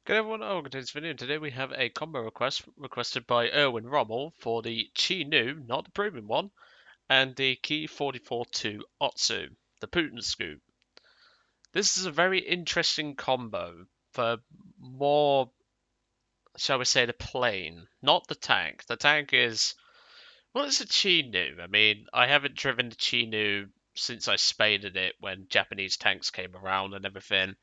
Good everyone, welcome to this video, and today we have a combo request requested by Erwin Rommel for the Chi-Nu, not the premium one, and the Ki-44-II Otsu, the Putin scoop. This is a very interesting combo for more, shall we say, the plane, not the tank. The tank is, well, it's a Chi-Nu. I mean, I haven't driven the Chi-Nu since I spaded it when Japanese tanks came around and everything.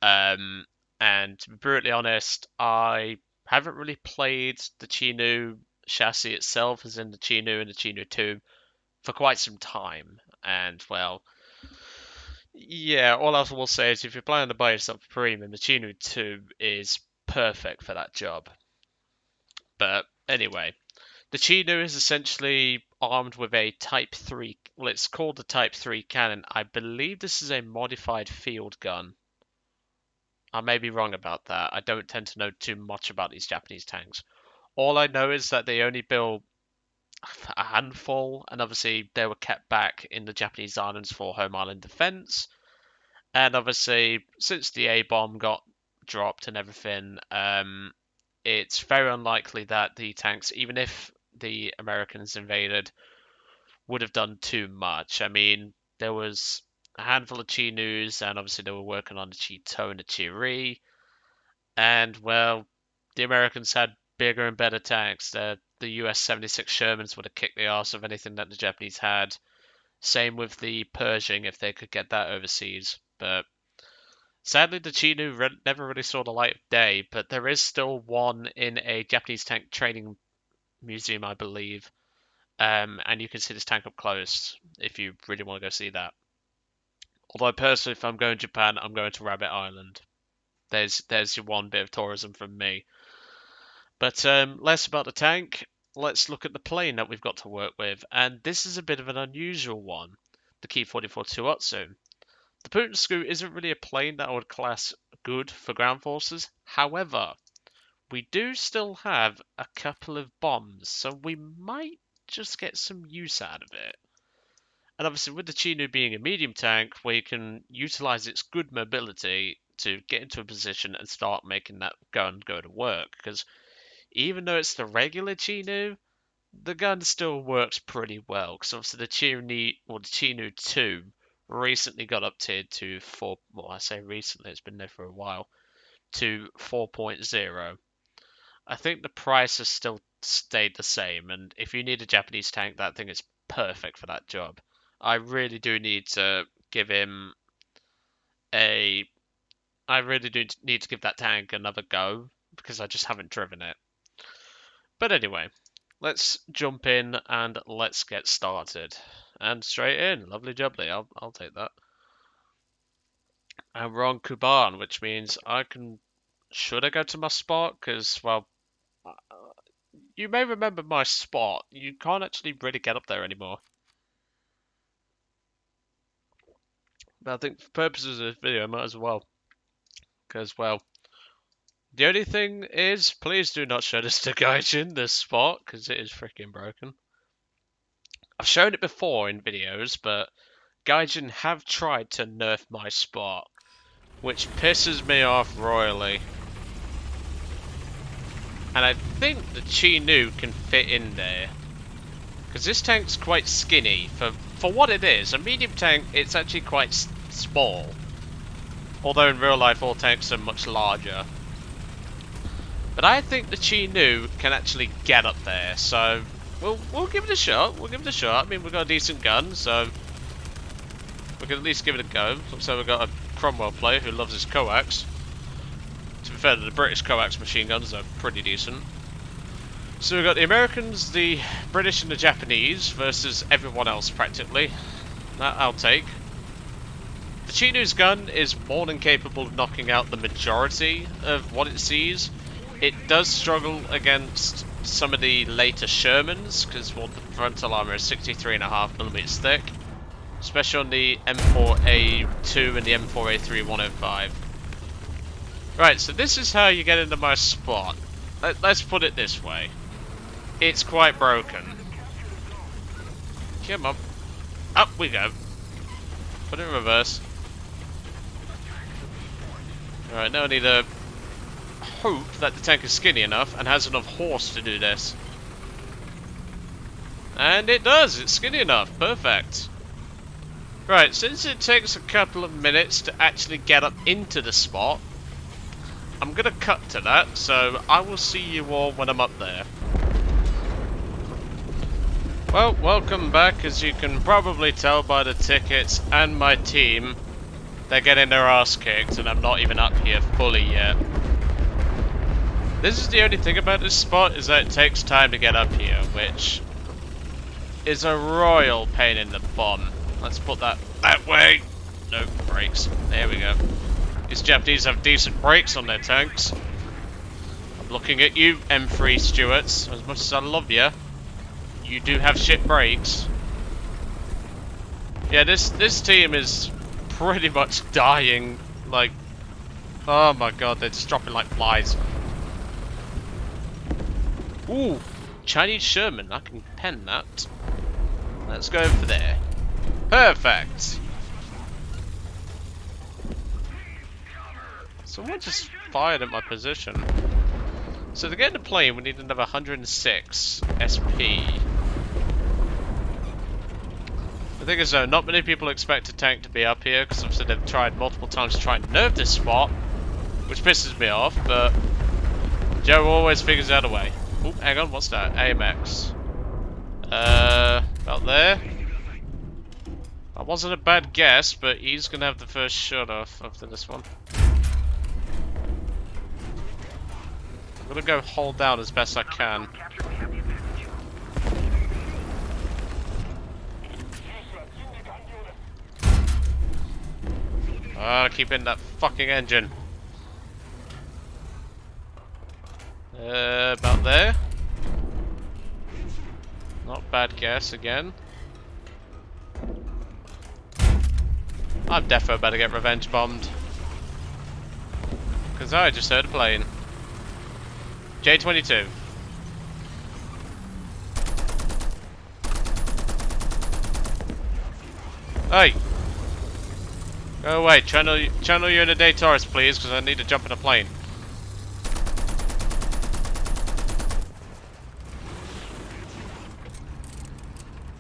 Um, and to be brutally honest, I haven't really played the Chi-Nu chassis itself, as in the Chi-Nu and the Chi-Nu 2, for quite some time. And, well, yeah, all I will say is if you're planning to buy yourself a premium, the Chi-Nu 2 is perfect for that job. But anyway, the Chi-Nu is essentially armed with a Type 3, well, it's called the Type 3 cannon. I believe this is a modified field gun. I may be wrong about that. I don't tend to know too much about these Japanese tanks. All I know is that they only built a handful, and obviously they were kept back in the Japanese islands for home island defense. And obviously, since the A bomb got dropped and everything, it's very unlikely that the tanks, even if the Americans invaded, would have done too much. I mean, there was a handful of Chi-Nus, and obviously they were working on the Chi-To and the Chi-Ri. And, well, the Americans had bigger and better tanks. The US 76 Shermans would have kicked the arse of anything that the Japanese had. Same with the Pershing if they could get that overseas. But sadly, the Chi-Nu never really saw the light of day. But there is still one in a Japanese tank training museum, I believe. And you can see this tank up close if you really want to go see that. Although personally, if I'm going to Japan, I'm going to Rabbit Island. There's your one bit of tourism from me. But less about the tank. Let's look at the plane that we've got to work with, and this is a bit of an unusual one. The Ki-44-II Otsu. The Putin Scoot isn't really a plane that I would class good for ground forces. However, we do still have a couple of bombs, so we might just get some use out of it. And obviously, with the Chi-Nu being a medium tank, we can utilize its good mobility to get into a position and start making that gun go to work. Because even though it's the regular Chi-Nu, the gun still works pretty well. Because obviously the Chi-Nu 2 recently got uptiered to 4. Well, I say recently; it's been there for a while. To 4.0. I think the price has still stayed the same, and if you need a Japanese tank, that thing is perfect for that job. I really do need to give him a. I really do need to give that tank another go because I just haven't driven it. But anyway, let's jump in and let's get started. And straight in, lovely jubbly. I'll take that. And we're on Kuban, which means I can. Should I go to my spot? Because well, you may remember my spot. You can't actually really get up there anymore. But I think for purposes of this video, I might as well. Because, well, the only thing is, please do not show this to Gaijin, this spot, because it is freaking broken. I've shown it before in videos, but Gaijin have tried to nerf my spot, which pisses me off royally. And I think the Chi-Nu can fit in there. Because this tank's quite skinny. For what it is, a medium tank, it's actually quite small. Although in real life all tanks are much larger. But I think the Chi-Nu can actually get up there, so we'll give it a shot. We'll give it a shot. I mean, we've got a decent gun, so we can at least give it a go. Looks like we've got a Cromwell player who loves his coax. To be fair, the British coax machine guns are pretty decent. So we've got the Americans, the British and the Japanese versus everyone else practically. That I'll take. The Chi-Nu's gun is more than capable of knocking out the majority of what it sees. It does struggle against some of the later Shermans, because well, the frontal armor is 63.5mm thick. Especially on the M4A2 and the M4A3 105. Right, so this is how you get into my spot. Let's put it this way. It's quite broken. Come on. Up we go. Put it in reverse. Alright, now I need to hope that the tank is skinny enough and has enough horse to do this. And it does, it's skinny enough, perfect. Right, since it takes a couple of minutes to actually get up into the spot, I'm gonna cut to that, so I will see you all when I'm up there. Well, welcome back. As you can probably tell by the tickets and my team, they're getting their ass kicked and I'm not even up here fully yet. This is the only thing about this spot, is that it takes time to get up here, which is a royal pain in the bum. Let's put that way. No, brakes. There we go. These Japanese have decent brakes on their tanks. I'm looking at you, M3 Stewarts. As much as I love you, you do have shit brakes. Yeah, this team is pretty much dying. Like, oh my god, they're just dropping like flies. Ooh, Chinese Sherman. I can pen that. Let's go for there. Perfect. Someone just fired at my position. So to get in the plane, we need another 106 SP. The thing is though, not many people expect a tank to be up here, because obviously they've tried multiple times to try and nerf this spot, which pisses me off, but Joe always figures out a way. Oh, hang on, what's that? AMX. About there. That wasn't a bad guess, but he's gonna have the first shot off after this one. I'm gonna go hold down as best I can. Keep in that fucking engine. About there. Not bad guess again. I'm defo about to get revenge bombed. Because I just heard a plane. J-22. Hey! Go away, channel you in a Daetoris please, because I need to jump in a plane.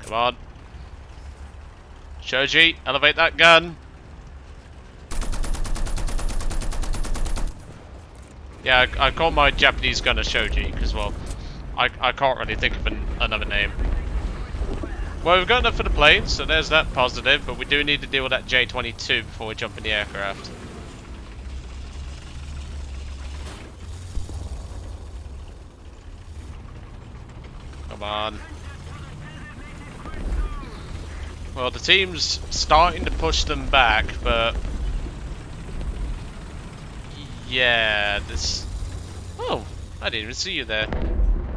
Come on. Shoji, elevate that gun. Yeah, I call my Japanese gun a Shoji, because, well, I can't really think of another name. Well, we've got enough for the plane, so there's that positive, but we do need to deal with that J-22 before we jump in the aircraft. Come on. Well, the team's starting to push them back, but yeah, this... Oh, I didn't even see you there.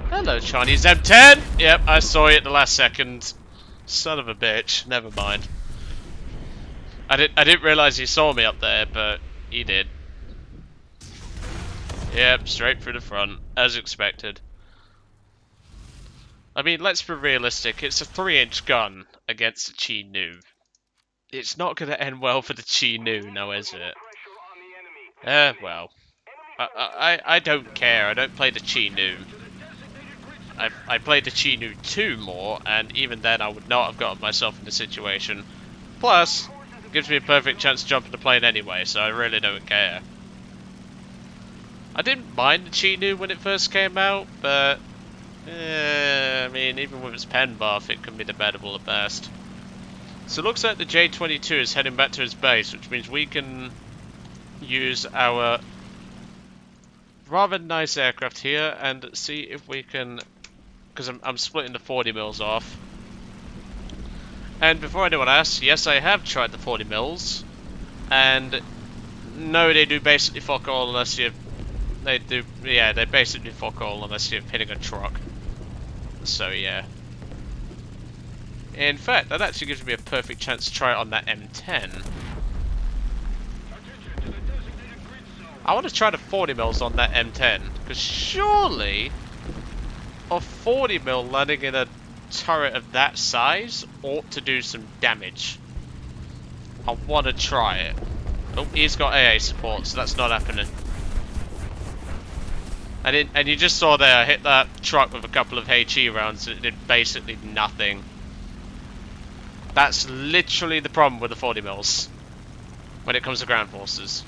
Hello, Chinese M10! Yep, I saw you at the last second. Son of a bitch. Never mind. I didn't realise he saw me up there, but he did. Yep, straight through the front, as expected. I mean, let's be realistic. It's a 3-inch gun against a Chi-Nu. It's not going to end well for the Chi-Nu, now is it? Well. I don't care. I don't play the Chi-Nu. I played the Chi-Nu 2 more, and even then I would not have gotten myself in the situation. Plus, it gives me a perfect chance to jump in the plane anyway, so I really don't care. I didn't mind the Chi-Nu when it first came out, but I mean, even with its pen buff, it can be debatable at best. So it looks like the J-22 is heading back to his base, which means we can use our rather nice aircraft here and see if we can... Because I'm splitting the 40 mils off. And before anyone asks, yes, I have tried the 40 mils, and no, they do basically fuck all unless you... They basically fuck all unless you're hitting a truck. So yeah. In fact, that actually gives me a perfect chance to try it on that M10. I want to try the 40 mils on that M10, because surely a 40 mil landing in a turret of that size ought to do some damage. I want to try it. Oh, he's got AA support, so that's not happening. And you just saw there, I hit that truck with a couple of HE rounds, and it did basically nothing. That's literally the problem with the 40 mils when it comes to ground forces.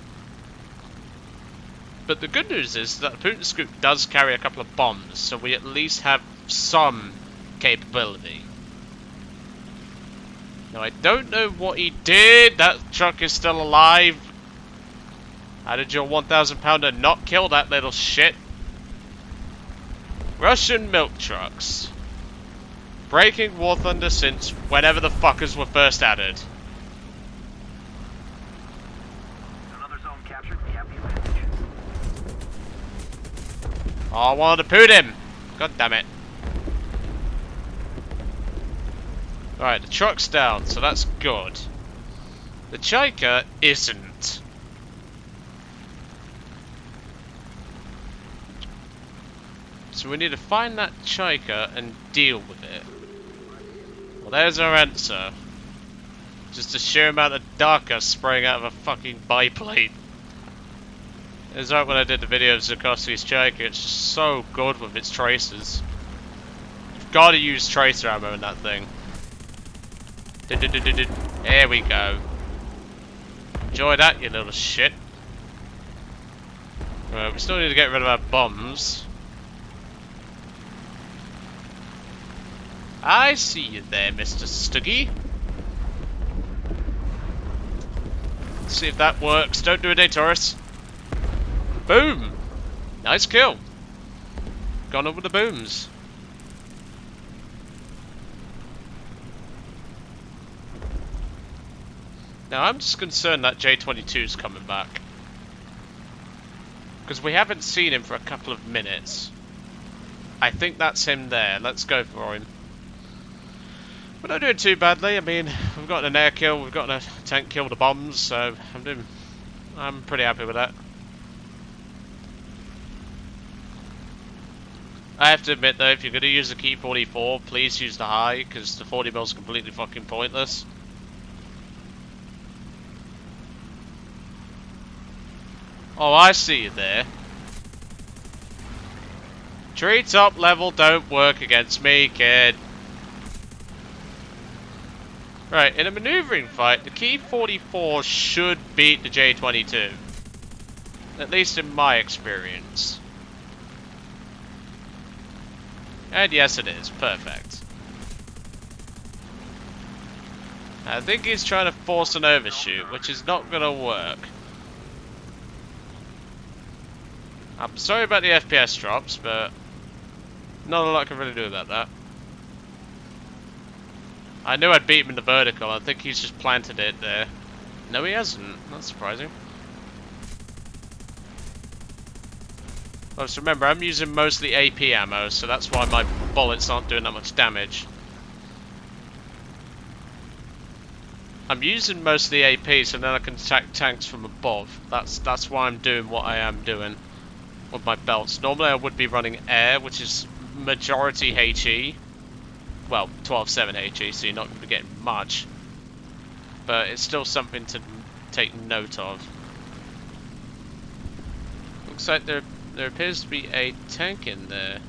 But the good news is that the Putin Scoop does carry a couple of bombs, so we at least have some capability. Now I don't know what he did. That truck is still alive. How did your 1,000 pounder not kill that little shit? Russian milk trucks. Breaking War Thunder since whenever the fuckers were first added. Another zone captured. We have the advantage. Oh, I wanted to poot him. God damn it. Alright, the truck's down, so that's good. The Chaika isn't. So we need to find that Chaika and deal with it. Well, there's our answer. Just a sheer amount of Darka spraying out of a fucking biplane. It's like when I did the video of Zukovsky's Chaika, it's just so good with its tracers. You've got to use tracer ammo in that thing. There we go. Enjoy that, you little shit. Right, we still need to get rid of our bombs. I see you there, Mr. Stuggy. Let's see if that works. Don't do a Daetoris. Boom! Nice kill. Gone up with the booms. Now I'm just concerned that J-22's coming back. Because we haven't seen him for a couple of minutes. I think that's him there. Let's go for him. We're not doing too badly. I mean, we've got an air kill, we've got a tank kill the bombs, so I'm pretty happy with that. I have to admit though, if you're going to use the Ki-44, please use the high, because the 40 mil is completely fucking pointless. Oh, I see you there. Treetop level don't work against me, kid. Right, in a maneuvering fight, the Ki-44 should beat the J-22. At least in my experience. And yes, it is. Perfect. I think he's trying to force an overshoot, which is not going to work. I'm sorry about the FPS drops, but not a lot I can really do about that. I knew I'd beat him in the vertical. I think he's just planted it there. No, he hasn't. That's surprising. Well, just remember, I'm using mostly AP ammo, so that's why my bullets aren't doing that much damage. I'm using mostly AP, so then I can attack tanks from above. That's why I'm doing what I am doing with my belts. Normally I would be running air, which is majority HE. Well, 12-7 HE, so you're not going to be getting much. But it's still something to take note of. Looks like there appears to be a tank in there.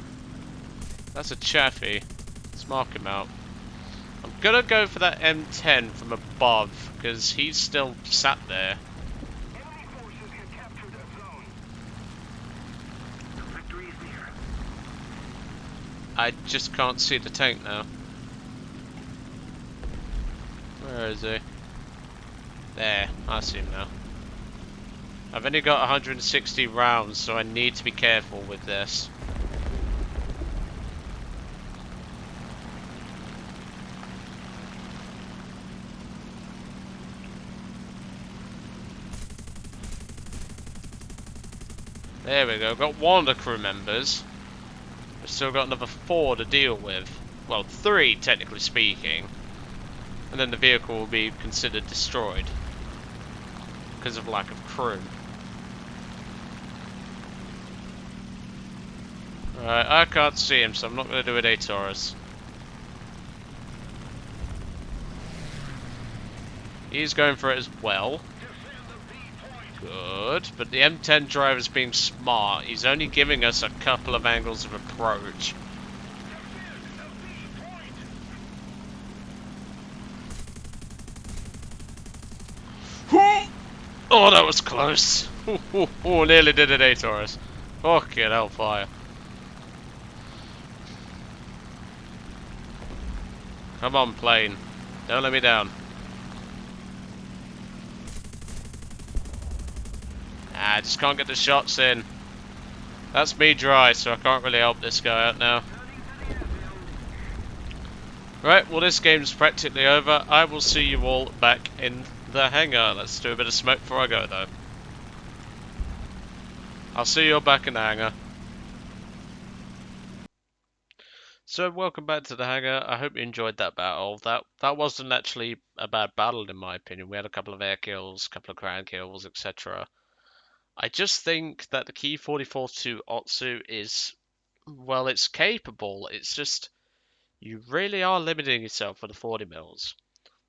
That's a Chaffee. Let's mark him out. I'm going to go for that M10 from above, because he's still sat there. Enemy forces have captured that zone. The victory is near. I just can't see the tank now. Where is he? There, I see him now. I've only got 160 rounds, so I need to be careful with this. There we go, got one of the crew members. We've still got another 4 to deal with. Well, 3 technically speaking. And then the vehicle will be considered destroyed because of lack of crew. Alright, I can't see him, so I'm not going to do a Daetoris. He's going for it as well. Defend the B point. Good, but the M10 driver's being smart. He's only giving us a couple of angles of approach. Oh, that was close. Oh, nearly did it, Daetoris. Fucking hellfire. Come on, plane. Don't let me down. I just can't get the shots in. That's me dry, so I can't really help this guy out now. Right, well this game's practically over. I will see you all back in the hangar. Let's do a bit of smoke before I go though. I'll see you all back in the hangar. So welcome back to the hangar. I hope you enjoyed that battle. That wasn't actually a bad battle in my opinion. We had a couple of air kills, a couple of ground kills, etc. I just think that the Ki-44-II Otsu is, well, it's capable. It's just you really are limiting yourself with the 40 mils.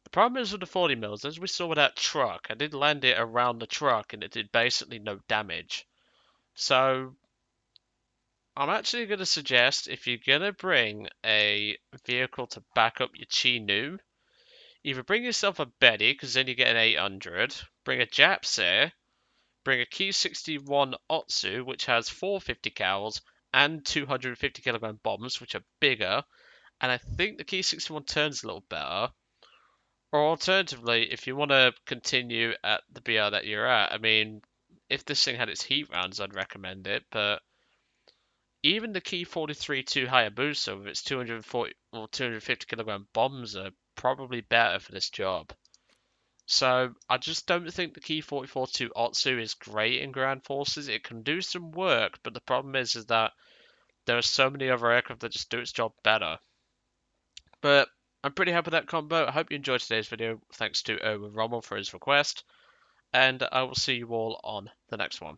The problem is with the 40 mils, as we saw with that truck, I did land it around the truck and it did basically no damage. So I'm actually going to suggest if you're going to bring a vehicle to back up your Chi-Nu, either bring yourself a Betty, because then you get an 800, bring a Japsir, bring a Ki-61 Otsu, which has 450 cals and 250 kilogram bombs, which are bigger, and I think the Ki-61 turns a little better. Or alternatively, if you want to continue at the BR that you're at, I mean, if this thing had its heat rounds, I'd recommend it, but even the Ki-43-II Hayabusa with its 240 or 250 kilogram bombs are probably better for this job. So I just don't think the Ki-44-II Otsu is great in ground forces. It can do some work, but the problem is that there are so many other aircraft that just do its job better. But I'm pretty happy with that combo. I hope you enjoyed today's video. Thanks to Erwin Rommel for his request, and I will see you all on the next one.